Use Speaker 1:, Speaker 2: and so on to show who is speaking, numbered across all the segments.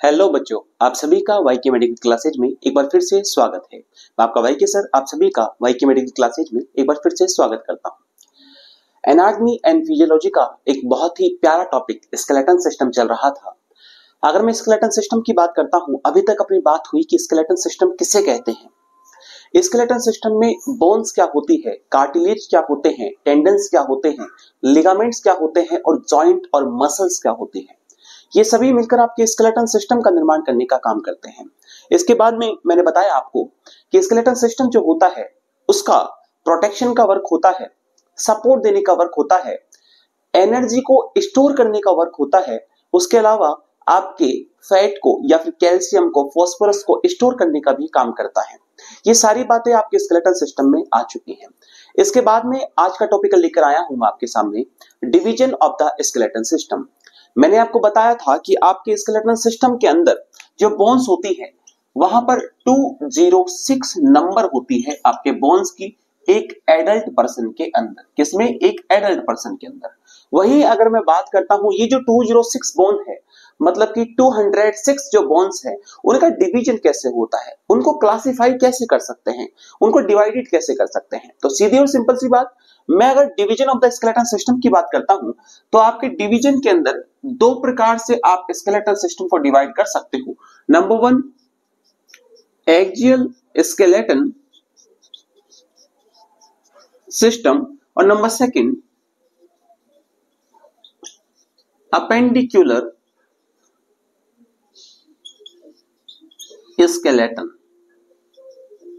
Speaker 1: Hello बच्चों, आप सभी का वाई के मेडिकल क्लासेज में एक बार फिर से स्वागत है। मैं आपका वाई के सर आप सभी का वाई के मेडिकल क्लासेज में एक बार फिर से स्वागत करता हूँ। एनाटॉमी एंड फिजियोलॉजी का एक बहुत ही प्यारा टॉपिक स्केलेटन सिस्टम चल रहा था। अगर मैं स्केलेटन सिस्टम की बात करता हूँ, अभी तक अपनी बात हुई कि स्केलेटन सिस्टम किसे कहते हैं। स्केलेटन सिस्टम में बोन्स क्या होती है, कार्टिलेज क्या होते हैं, टेंडन्स क्या होते हैं, लिगामेंट्स क्या होते हैं और जॉइंट और मसल्स क्या होते हैं। ये सभी मिलकर आपके स्केलेटन सिस्टम का निर्माण करने का काम करते हैं। इसके बाद में मैंने बताया आपको कि स्केलेटन सिस्टम जो होता है उसका प्रोटेक्शन का वर्क होता है, सपोर्ट देने का वर्क होता है, एनर्जी को स्टोर करने का वर्क होता है। उसके अलावा आपके फैट को या फिर कैल्शियम को, फास्फोरस को स्टोर करने का भी काम करता है। ये सारी बातें आपके स्केलेटल सिस्टम में आ चुकी हैं। इसके बाद में आज का टॉपिक लेकर आया हूं मैं आपके सामने, division of the skeleton system. मैंने आपको बताया था कि आपके स्केलेटन सिस्टम के अंदर जो बोन्स होती है वहां पर 206 नंबर होती है आपके बोन्स की, एक एडल्ट पर्सन के अंदर। किसमें? एक एडल्ट पर्सन के अंदर। वहीं अगर मैं बात करता हूं, ये जो 206 बोन है, मतलब कि 206 जो बोन्स है, उनका डिवीजन कैसे होता है, उनको क्लासिफाई कैसे कर सकते हैं, उनको डिवाइडेड कैसे कर सकते हैं। तो सीधी और सिंपल सी बात, मैं अगर division of the skeleton system की बात करता हूं तो आपके डिवीजन के अंदर दो प्रकार से आप स्केलेटन सिस्टम को डिवाइड कर सकते हो। Number one, axial skeleton system, और number second, appendicular skeleton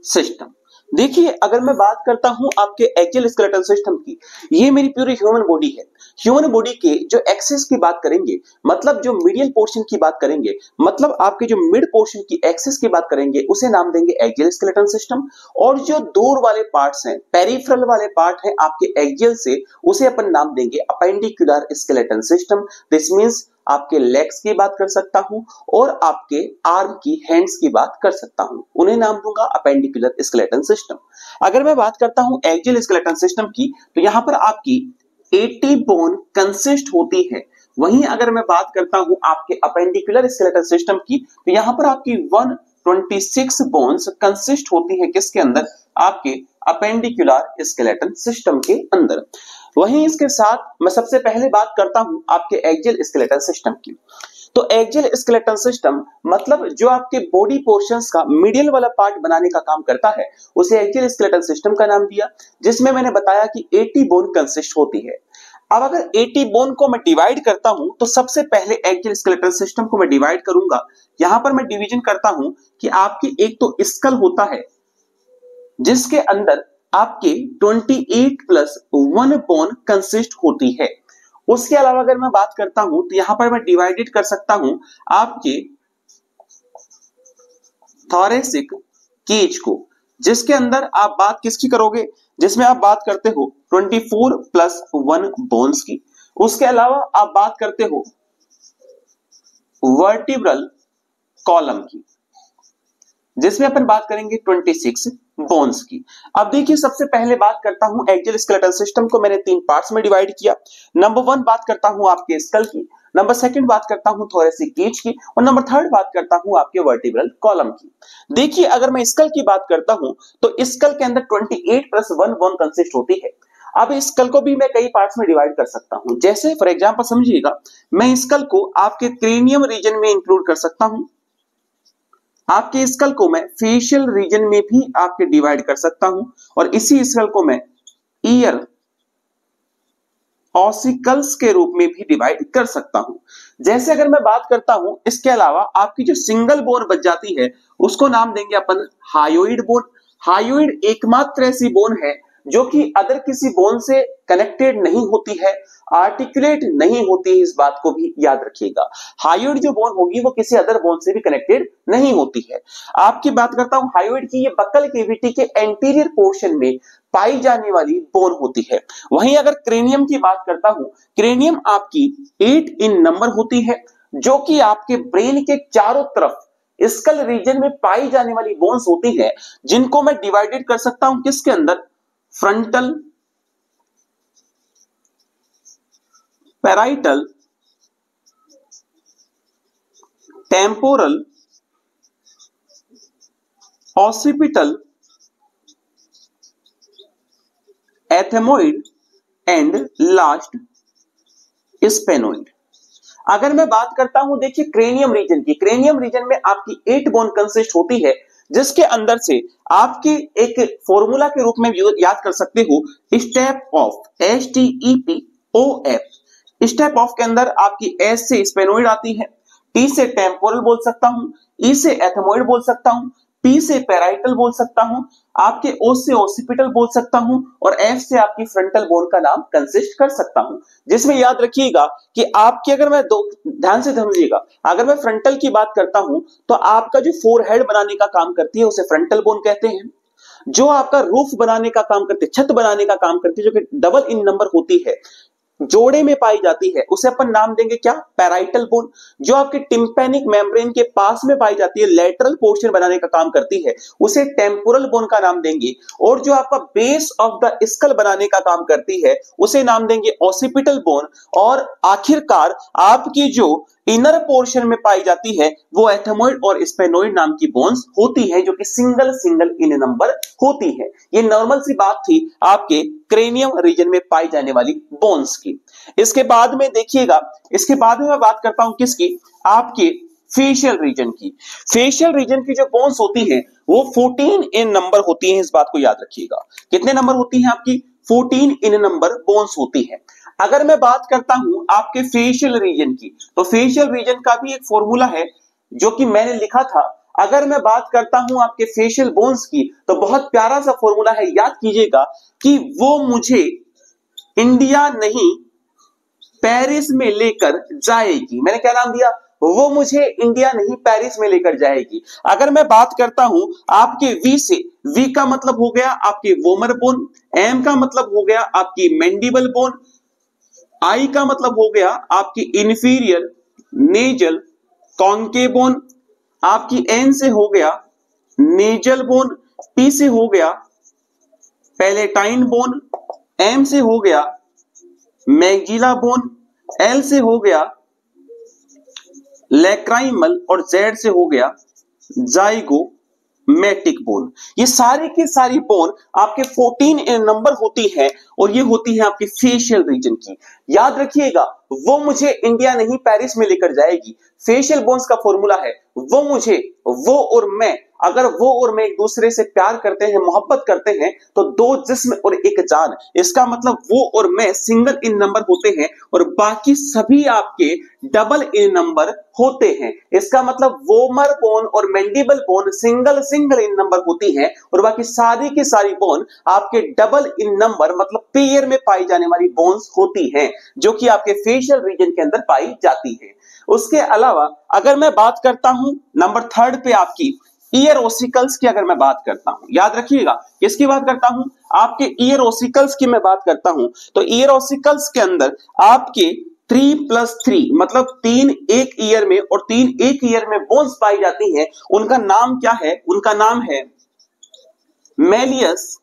Speaker 1: system. देखिए, अगर मैं बात करता हूं आपके एक्सियल स्केलेटन सिस्टम की, ये मेरी पूरी ह्यूमन बॉडी है। ह्यूमन बॉडी के जो एक्सिस की बात करेंगे, मतलब जो मीडियल पोर्शन की बात करेंगे, मतलब आपके जो मिड पोर्शन की एक्सिस की बात करेंगे, उसे नाम देंगे एक्सियल स्केलेटन सिस्टम। और जो दूर वाले पार्ट्स हैं, पेरिफेरल वाले पार्ट हैं आपके एक्सियल से, उसे अपन नाम देंगे appendicular skeleton system. This means आपके लेग्स की बात कर सकता हूं और आपके आर्म की, हैंड्स की बात कर सकता हूं, उन्हें नाम दूंगा अपेंडिकुलर स्केलेटन सिस्टम। अगर मैं बात करता हूं एक्सियल स्केलेटन सिस्टम की, तो यहां पर आपकी 80 बोन कंसिस्ट होती है। वहीं अगर मैं बात करता हूं आपके अपेंडिकुलर स्केलेटन सिस्टम की, तो यहां पर आपकी 126 बोन्स कंसिस्ट होती है। किसके अंदर? आपके अपेंडिकुलर स्केलेटन सिस्टम के अंदर। वहीं इसके साथ मैं सबसे पहले बात करता हूं आपके एक्सियल स्केलेटन सिस्टम की। तो एक्सियल स्केलेटन सिस्टम मतलब जो आपके बॉडी पोर्शंस का मिडिल वाला पार्ट बनाने का काम करता है, उसे एक्सियल स्केलेटन सिस्टम का नाम दिया, जिसमें मैंने बताया कि 80 बोन कंसिस्ट होती है। अब अगर 80 बोन को मैं डिवाइड करता हूं, तो सबसे पहले एक्सियल स्केलेटन सिस्टम को मैं डिवाइड करूंगा। यहां पर मैं डिवीजन करता हूं कि आपकी एक तो स्कल होता है, जिसके अंदर आपके 28 प्लस 1 बोन कंसिस्ट होती है। उसके अलावा अगर मैं बात करता हूं तो यहां पर मैं डिवाइडेड कर सकता हूं आपके थोरेसिक केज को, जिसके अंदर आप बात किसकी करोगे? जिसमें आप बात करते हो 24 प्लस 1 बोन्स की। उसके अलावा आप बात करते हो वर्टिब्रल कॉलम की, जिसमें अपन बात करेंगे 26 बोन्स की। अब देखिए, सबसे पहले बात करता हूं एक्सियल स्केलेटन सिस्टम को मैंने 3 पार्ट्स में डिवाइड किया। नंबर 1 बात करता हूं आपके स्कल की, नंबर 2 बात करता हूं थोरेसिक केज की, और नंबर 3 बात करता हूं आपके वर्टिब्रल कॉलम की। देखिए, अगर मैं स्कल की बात करता हूं तो स्कल के अंदर 28 प्लस 1 बोन कंसिस्ट होती है। अब स्कल को भी मैं कई पार्ट्स में डिवाइड कर सकता हूं। जैसे फॉर एग्जांपल समझिएगा, मैं स्कल को आपके क्रेनियम रीजन में इंक्लूड कर सकता हूं, आपके स्कल को मैं फेशियल रीजन में भी आपके डिवाइड कर सकता हूं, और इसी स्कल को मैं ईयर ऑसिकल्स के रूप में भी डिवाइड कर सकता हूं। जैसे अगर मैं बात करता हूं, इसके अलावा आपकी जो सिंगल बोन बच जाती है, उसको नाम देंगे अपन हायोइड बोन। हायोइड एकमात्र ऐसी बोन है जो कि अदर किसी बोन से कनेक्टेड नहीं होती है, आर्टिकुलेट नहीं होती है। इस बात को भी याद रखिएगा, हायोइड जो बोन होगी वो किसी अदर बोन से भी कनेक्टेड नहीं होती है। आपकी बात करता हूं हायोइड की, ये बकल केविटी के एंटीरियर पोर्शन में पाई जाने वाली बोन होती है। वहीं अगर क्रेनियम की बात करता हूं, क्रेनियम आपकी 8 इन नंबर होती है, जो कि आपके ब्रेन के चारों तरफ स्कल रीजन में पाई जाने वाली बोन्स होती है, जिनको मैं डिवाइडेड कर सकता हूं किसके अंदर? Frontal, parietal temporal, occipital, ethmoid and last sphenoid. अगर मैं बात करता हूं देखिए क्रेनियम रीजन की, क्रेनियम रीजन में आपकी 8 बोन कंसिस्ट होती है, जिसके अंदर से आपके एक फॉर्मूला के रूप में याद कर सकते हो step of, STEPOF। Step of के अंदर आपकी S से स्पेनोइड आती है, T से टेम्पोरल बोल सकता हूं, E से एथेमोइड बोल सकता हूं, P से पैराइटल बोल सकता हूं, आपके O से ऑसिपिटल बोल सकता हूं और F से आपकी फ्रंटल बोन का नाम कंसिस्ट कर सकता हूं। जिसमें याद रखिएगा कि आपकी, अगर मैं ध्यान से समझिएगा, अगर मैं फ्रंटल की बात करता हूं तो आपका जो फोरहेड बनाने का काम करती है उसे फ्रंटल बोन कहते हैं। जो आपका रूफ बनाने का काम करती है, छत बनाने का काम करती है, जो कि डबल इन नंबर होती है, जोड़े में पाई जाती है, उसे अपन नाम देंगे क्या, पैराइटल बोन। जो आपके टिम्पैनिक मेम्ब्रेन के पास में पाई जाती है, लेटरल पोर्शन बनाने का काम करती है, उसे टेम्पोरल बोन का नाम देंगे। और जो आपका बेस ऑफ द स्कल बनाने का काम करती है उसे नाम देंगे ऑसिपिटल बोन। और आखिरकार आपकी जो इनर पोर्शन में पाई जाती है वो एथेमोइड और स्पेनोइड नाम की बोन्स होती है, जो कि सिंगल सिंगल इन नंबर होती है। ये नॉर्मल सी बात थी आपके क्रेनियम रीजन में पाई जाने वाली बोन्स की। इसके बाद में देखिएगा, इसके बाद में मैं बात करता हूं किसकी, आपके फेशियल रीजन की। फेशियल रीजन की जो बोन्स होती हैं वो 14 इन नंबर होती हैं, इस बात को याद रखिएगा। कितने नंबर होती हैं आपकी, 14 इन नंबर बोन्स होती है। अगर मैं बात करता हूं आपके फेशियल रीजन की, तो फेशियल रीजन का भी एक फॉर्मूला है जो कि मैंने लिखा था। अगर मैं बात करता हूं आपके फेशियल बोन्स की तो बहुत प्यारा सा फॉर्मूला है, याद कीजिएगा कि वो मुझे इंडिया नहीं पेरिस में लेकर जाएगी। मैंने क्या नाम दिया, वो मुझे इंडिया नहीं पेरिस में लेकर जाएगी। अगर मैं बात करता हूं आपके वी से, वी का मतलब हो गया आपकी वोमर बोन, एम का मतलब हो गया आपकी मैंडिबल बोन, आई का मतलब हो गया आपकी इंफीरियर नेजल कॉन्केव बोन, आपकी एन से हो गया नेजल बोन, पी से हो गया पैलेटाइन बोन, एम से हो गया मैक्सिला बोन, एल से हो गया लैक्राइमल और जेड से हो गया जाइगोमैटिक बोन। ये सारी की सारी बोन आपके 14 नंबर होती है और ये होती है आपके फेशियल रीजन की। याद रखिएगा, वो मुझे इंडिया नहीं पेरिस में लेकर जाएगी। फेशियल बोन्स का फॉर्मूला है वो मुझे, वो और मैं, अगर वो और मैं एक दूसरे से प्यार करते हैं, मोहब्बत करते हैं, तो दो जिस्म और एक जान, इसका मतलब वो और मैं सिंगल इन नंबर होते हैं और बाकी सभी आपके डबल इन नंबर होते हैं। इसका मतलब वोमर बोन और मैंडिबल बोन सिंगल सिंगल इन नंबर होती हैं और बाकी सारी की सारी बोन आपके डबल इन नंबर मतलब पेयर में पाई जाने वाली बोन्स होती हैं, जो कि आपके फेशियल रीजन के अंदर पाई जाती है। उसके अलावा अगर मैं बात करता हूं नंबर 3 पे आपकी ईयर ओसिकल्स की, अगर मैं बात करता हूं, याद रखिएगा किसकी बात करता हूं, आपके ईयर ओसिकल्स की मैं बात करता हूं। तो ईयर ओसिकल्स के अंदर आपके 3+3 मतलब 3 एक ईयर में और 3 एक ईयर में बोन्स पाई जाती हैं। उनका नाम क्या है, उनका नाम है मेलियस,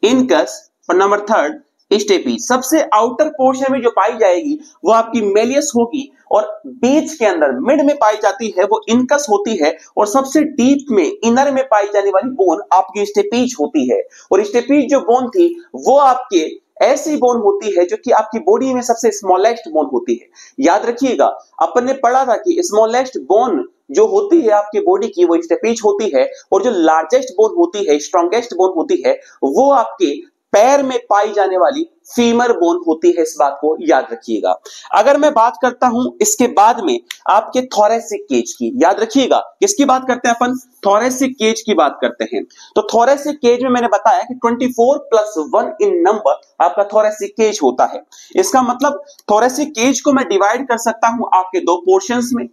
Speaker 1: इनकस और नंबर 3 स्टेपी। सबसे आउटर पोर्शन में जो पाई जाएगी वो आपकी मेलियस होगी और बीच के अंदर मिड में पाई जाती है वो इनकस होती है और सबसे डीप में इनर में पाई जाने वाली बोन आपकी स्टेपीज होती है। और स्टेपीज जो बोन थी वो आपके ऐसी बोन होती है जो कि आपकी बॉडी में सबसे स्मॉलेस्ट बोन होती है। याद रखिएगा, अपन ने पढ़ा था कि स्मॉलेस्ट बोन जो होती है आपकी बॉडी की वो स्टेपीज होती है और जो लार्जेस्ट बोन होती है, स्ट्रॉन्गेस्ट बोन होती है, वो आपके पैर में पाई जाने वाली फीमर बोन होती है। इस बात को याद रखिएगा। अगर मैं बात करता हूं इसके बाद में आपके थोरेसिक केज की, याद रखिएगा किसकी बात करते हैं अपन, थोरेसिक केज की बात करते हैं। तो थोरेसिक केज में मैंने बताया कि 24+1 इन नंबर आपका थोरेसिक केज होता है। इसका मतलब थोरेसिक केज को मैं डिवाइड कर सकता हूं आपके दो पोर्शंस में।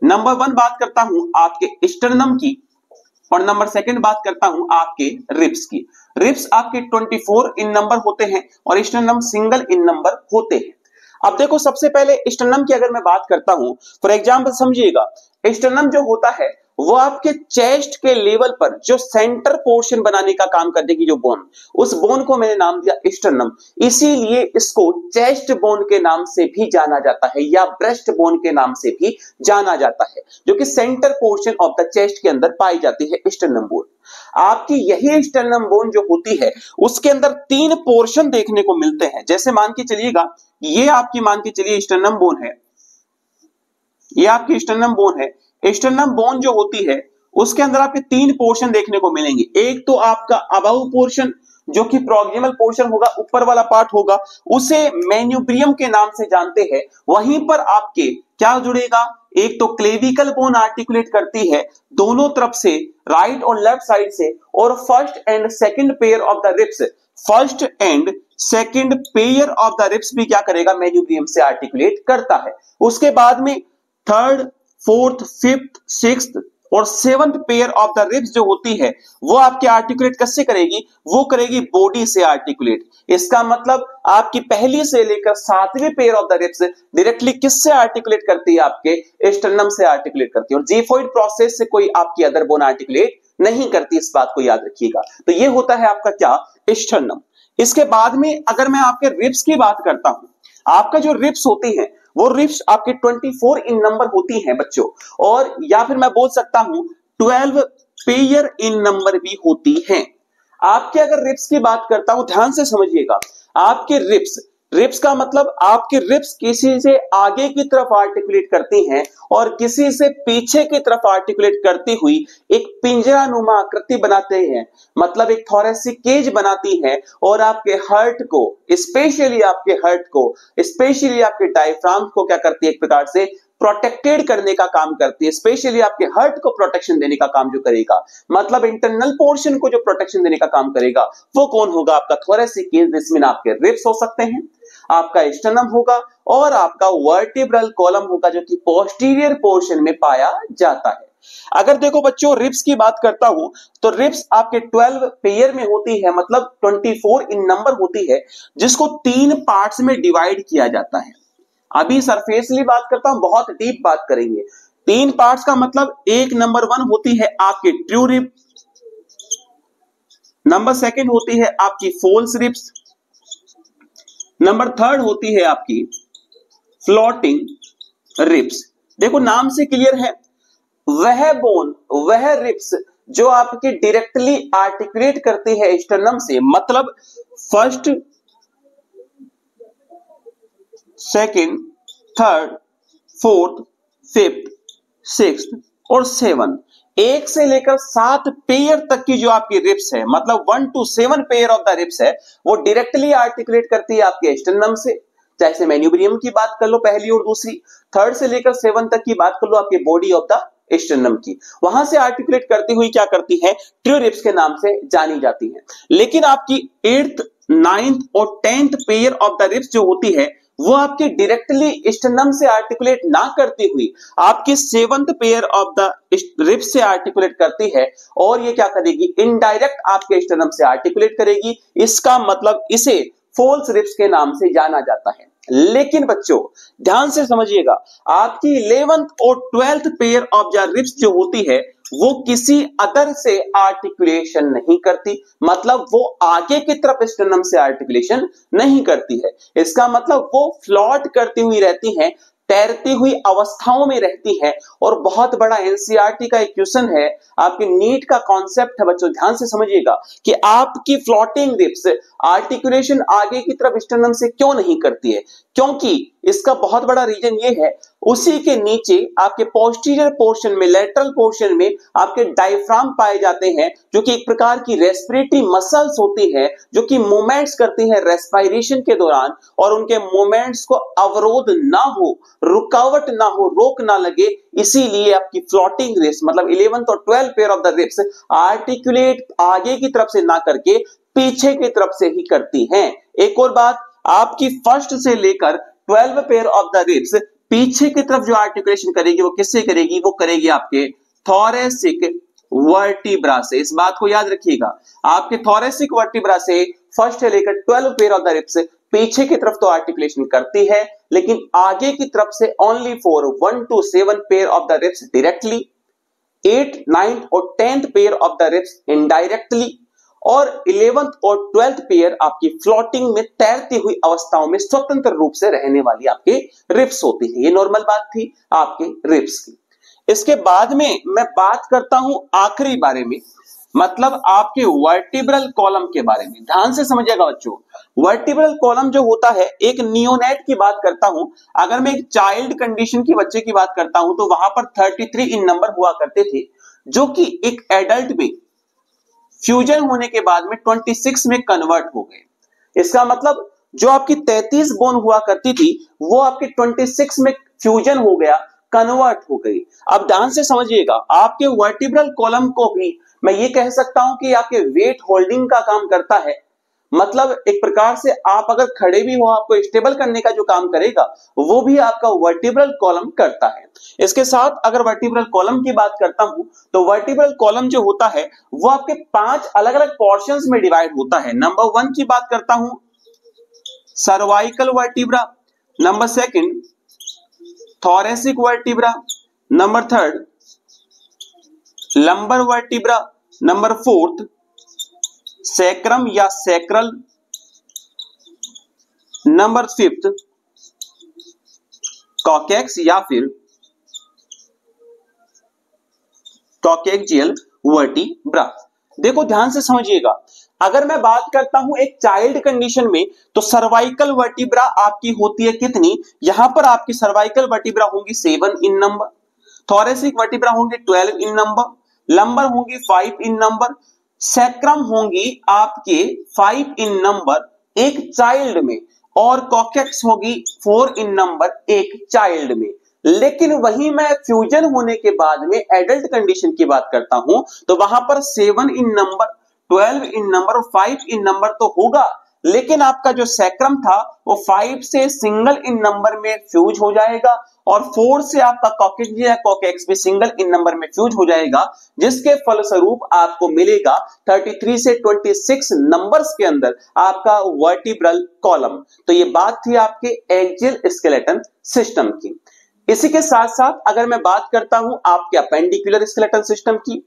Speaker 1: नंबर 1 बात करता हूं आपके स्टर्नम की और नंबर 2 बात करता हूं आपके रिब्स की। रिब्स आपके 24 इन नंबर होते हैं और स्टर्नम सिंगल इन नंबर होते हैं। अब देखो, सबसे पहले स्टर्नम की अगर मैं बात करता हूं, फॉर एग्जांपल समझिएगा, स्टर्नम जो होता है वो आपके चेस्ट के लेवल पर जो सेंटर पोर्शन बनाने का काम कर देगी, जो बोन, उस बोन को मैंने नाम दिया स्टर्नम। इसीलिए इसको चेस्ट बोन के नाम से भी जाना जाता है या ब्रेस्ट बोन के नाम से भी जाना जाता है, जो कि centre portion of the chest के अंदर पाई जाती है स्टर्नम बोन। आपकी यही स्टर्नम बोन जो होती है उसके अंदर 3 पोर्शन देखने को मिलते हैं। जैसे मान के चलिएगा, ये आपकी मान के चलिए स्टर्नम बोन है, ये आपकी स्टर्नम बोन है। स्टर्नम बोन जो होती है उसके अंदर आपके 3 पोर्शन देखने को मिलेंगे। एक तो आपका अबव पोर्शन जो कि प्रॉक्सिमल पोर्शन होगा, ऊपर वाला पार्ट होगा, उसे मेन्यूब्रियम के नाम से जानते हैं। वहीं पर आपके क्या जुड़ेगा, एक तो क्लेविकल बोन आर्टिकुलेट करती है दोनों तरफ से, राइट और लेफ्ट साइड से, और first and second pair of the ribs, first and second pair of the ribs भी क्या करेगा, मेन्यूब्रियम से आर्टिकुलेट करता है। उसके बाद में थर्ड, फोर्थ, फिफ्थ, सिक्स्थ और 7th pair of the ribs जो होती है वो आपके आर्टिकुलेट किससे करेगी, वो करेगी बॉडी से आर्टिकुलेट। इसका मतलब आपकी पहली से लेकर 7वीं pair of the ribs directly किससे आर्टिकुलेट करती है, आपके स्टर्नम से आर्टिकुलेट करती है, और जीफोइड प्रोसेस से कोई आपकी अदर बोन आर्टिकुलेट नहीं करती। इस बात को याद रखिएगा। तो ये होता है आपका क्या, स्टर्नम। इसके बाद में अगर मैं आपके रिब्स की बात करता हूं, आपका जो रिब्स होती है वो रिब्स आपके 24 इन नंबर होती हैं बच्चों, और या फिर मैं बोल सकता हूं 12 पेयर इन नंबर भी होती हैं। आपके अगर रिब्स की बात करता हूं, ध्यान से समझिएगा, आपके रिब्स का मतलब आपके रिब्स किसी से आगे की तरफ आर्टिकुलेट करती हैं और किसी से पीछे की तरफ आर्टिकुलेट करती हुई एक पिंजरानुमा आकृति बनाते हैं, मतलब एक थोरेसिक केज बनाती हैं, और आपके हार्ट को, स्पेशली आपके हार्ट को, स्पेशली आपके डायफ्राम को क्या करती है, एक प्रकार से प्रोटेक्टेड करने का काम करती है। स्पेशली आपके हार्ट को प्रोटेक्शन देने का काम जो करेगा, मतलब इंटरनल पोर्शन को जो प्रोटेक्शन देने का काम करेगा, वो कौन होगा, आपका थोरेसिक केज, जिसमें आपके रिब्स हो सकते हैं, आपका स्टर्नम होगा और आपका वर्टिब्रल कॉलम होगा, जो कि पोस्टीरियर पोर्शन में पाया जाता है। अगर देखो बच्चों रिब्स की बात करता हूं, तो रिब्स आपके 12 पेयर में होती है, मतलब 24 इन नंबर होती है, जिसको 3 पार्ट्स में डिवाइड किया जाता है। अभी सरफेसली बात करता हूं, बहुत डीप बात करेंगे। 3 पार्ट्स का मतलब, एक नंबर 1 होती है आपकी ट्रू रिब, नंबर 2 होती है आपकी फॉल्स रिब्स, नंबर 3 होती है आपकी फ्लोटिंग रिब्स। देखो नाम से क्लियर है, वह बोन, वह रिब्स जो आपकी डायरेक्टली आर्टिकुलेट करती है स्टर्नम से, मतलब first, second, third, fourth, fifth, sixth और 7, 1 से लेकर 7 पेयर तक की जो आपकी रिब्स है, मतलब 1 to 7 pair of the ribs है, वो डायरेक्टली आर्टिकुलेट करती है आपके स्टर्नम से। जैसे मेन्यूब्रियम की बात कर लो पहली और दूसरी, 3rd से लेकर 7 तक की बात कर लो आपके बॉडी ऑफ द स्टर्नम की, वहां से आर्टिकुलेट करती हुई क्या करती है, ट्रू रिब्स के नाम से जानी जाती है। लेकिन आपकी 8th, 9th और 10th pair of the ribs जो होती है, वो आपके डायरेक्टली स्टर्नम से आर्टिकुलेट ना करती हुई आपके 7th pair of the ribs से आर्टिकुलेट करती है, और ये क्या करेगी, इनडायरेक्ट आपके स्टर्नम से आर्टिकुलेट करेगी। इसका मतलब इसे फॉल्स रिब्स के नाम से जाना जाता है। लेकिन बच्चों ध्यान से समझिएगा, आपकी 11th और 12th pair of the ribs जो होती है, वो किसी अदर से आर्टिकुलेशन नहीं करती, मतलब वो आगे की तरफ स्टर्नम से आर्टिकुलेशन नहीं करती है। इसका मतलब वो फ्लॉट करती हुई रहती हैं, तैरती हुई अवस्थाओं में रहती है। और बहुत बड़ा एनसीईआरटी का एक क्वेश्चन है, आपके नीट का कॉन्सेप्ट है बच्चों, ध्यान से समझिएगा, कि आपकी फ्लोटिंग रिब्स आर्टिकुलेशन आगे की तरफ स्टर्नम से क्यों नहीं करती है, क्योंकि इसका बहुत बड़ा रीजन ये है, उसी के नीचे आपके पोस्टीरियर पोर्शन में, लेटरल पोर्शन में आपके डायफ्राम पाए जाते हैं, जो कि एक प्रकार की रेस्पिरेटरी मसल्स होती है, जो कि मूवमेंट्स करती है रेस्पिरेशन के दौरान, और उनके मूवमेंट्स को अवरोध ना हो, रुकावट ना हो, रोक ना लगे, इसीलिए आपकी फ्लोटिंग रिब्स, मतलब 11th और 12th pair of the ribs articulate आगे की तरफ से ना करके पीछे की तरफ से ही करती हैं। एक और बात, आपकी फर्स्ट से लेकर 12 पेयर ऑफ द रिब्स पीछे की तरफ जो आर्टिकुलेशन करेगी, वो किससे करेगी, वो करेगी आपके थोरेसिक वर्टिब्रा से। इस बात को याद रखिएगा, आपके थोरेसिक वर्टिब्रा से फर्स्ट से लेकर 12 पेयर ऑफ द रिब्स पीछे की तरफ तो आर्टिकुलेशन करती है, लेकिन आगे की तरफ से only for 1 to 7 pair of the ribs directly, 8th, 9th और 10th pair of the ribs indirectly और 11th और 12th पेयर आपकी फ्लोटिंग में तैरती हुई अवस्थाओं में स्वतंत्र रूप से रहने वाली आपके रिब्स होती है। ये नॉर्मल बात थी आपके रिब्स की। इसके बाद में मैं बात करता हूं आखिरी बारे में, मतलब आपके वर्टिब्रल कॉलम के बारे में। ध्यान से समझिएगा बच्चों, वर्टिब्रल कॉलम जो होता है, एक नियोनेट की बात करता हूं, अगर मैं एक चाइल्ड कंडीशन की बच्चे की बात करता हूं तो वहां पर 33 इन नंबर हुआ करते थे, जो कि एक एडल्ट में फ्यूजन होने के बाद में 26 में कन्वर्ट हो गए। इसका मतलब जो आपकी 33 बोन हुआ करती थी वो आपके 26 में फ्यूजन हो गया, कन्वर्ट हो गई। अब ध्यान से समझिएगा, आपके वर्टिब्रल कॉलम को भी मैं ये कह सकता हूं कि आपके वेट होल्डिंग का काम करता है। मतलब एक प्रकार से आप अगर खड़े भी हो, आपको स्टेबल करने का जो काम करेगा वो भी आपका वर्टिब्रल कॉलम करता है। इसके साथ अगर वर्टिब्रल कॉलम की बात करता हूं तो वर्टिब्रल कॉलम जो होता है वो आपके 5 अलग अलग पोर्शंस में डिवाइड होता है। नंबर 1 की बात करता हूं, cervical vertebra. Number 2 thoracic vertebra. Number 3 lumbar vertebra. Number 4 sacrum या सैक्रल। नंबर 5 कॉकेक्स या फिर कॉकेक्सियल वर्टिब्रा। देखो ध्यान से समझिएगा, अगर मैं बात करता हूं एक चाइल्ड कंडीशन में तो सर्वाइकल वर्टिब्रा आपकी होती है कितनी, यहां पर आपकी सर्वाइकल वर्टिब्रा होंगी 7 इन नंबर, थोरेसिक वर्टिब्रा होंगे 12 इन नंबर, लंबर होंगी 5 इन नंबर, सैक्रम होंगी आपके 5 इन नंबर एक चाइल्ड में, और कॉकेक्स होगी 4 इन नंबर एक चाइल्ड में। लेकिन वहीं मैं फ्यूजन होने के बाद में एडल्ट कंडीशन की बात करता हूं तो वहां पर 7 इन नंबर, 12 इन नंबर और 5 इन नंबर तो होगा, लेकिन आपका जो सैक्रम था वो 5 से सिंगल इन नंबर में फ्यूज हो जाएगा और 4 से आपका कॉकेक्स भी सिंगल इन नंबर में फ्यूज हो जाएगा, जिसके फलस्वरूप आपको मिलेगा 33 से 26 नंबर्स के अंदर आपका वर्टिब्रल कॉलम। तो ये बात थी आपके एक्सियल स्केलेटन सिस्टम की। इसी के साथ साथ अगर मैं बात करता हूं आपके अपेंडिकुलर स्केलेटन सिस्टम की,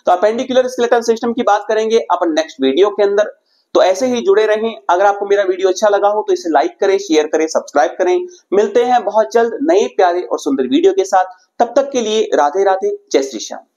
Speaker 1: तो अपेंडिकुलर स्केलेटन सिस्टम की बात करेंगे अपन नेक्स्ट वीडियो के अंदर। तो ऐसे ही जुड़े रहें। अगर आपको मेरा वीडियो अच्छा लगा हो तो इसे लाइक करें, शेयर करें, सब्सक्राइब करें। मिलते हैं बहुत जल्द नए प्यारे और सुंदर वीडियो के साथ। तब तक के लिए राधे राधे, जय श्री श्याम।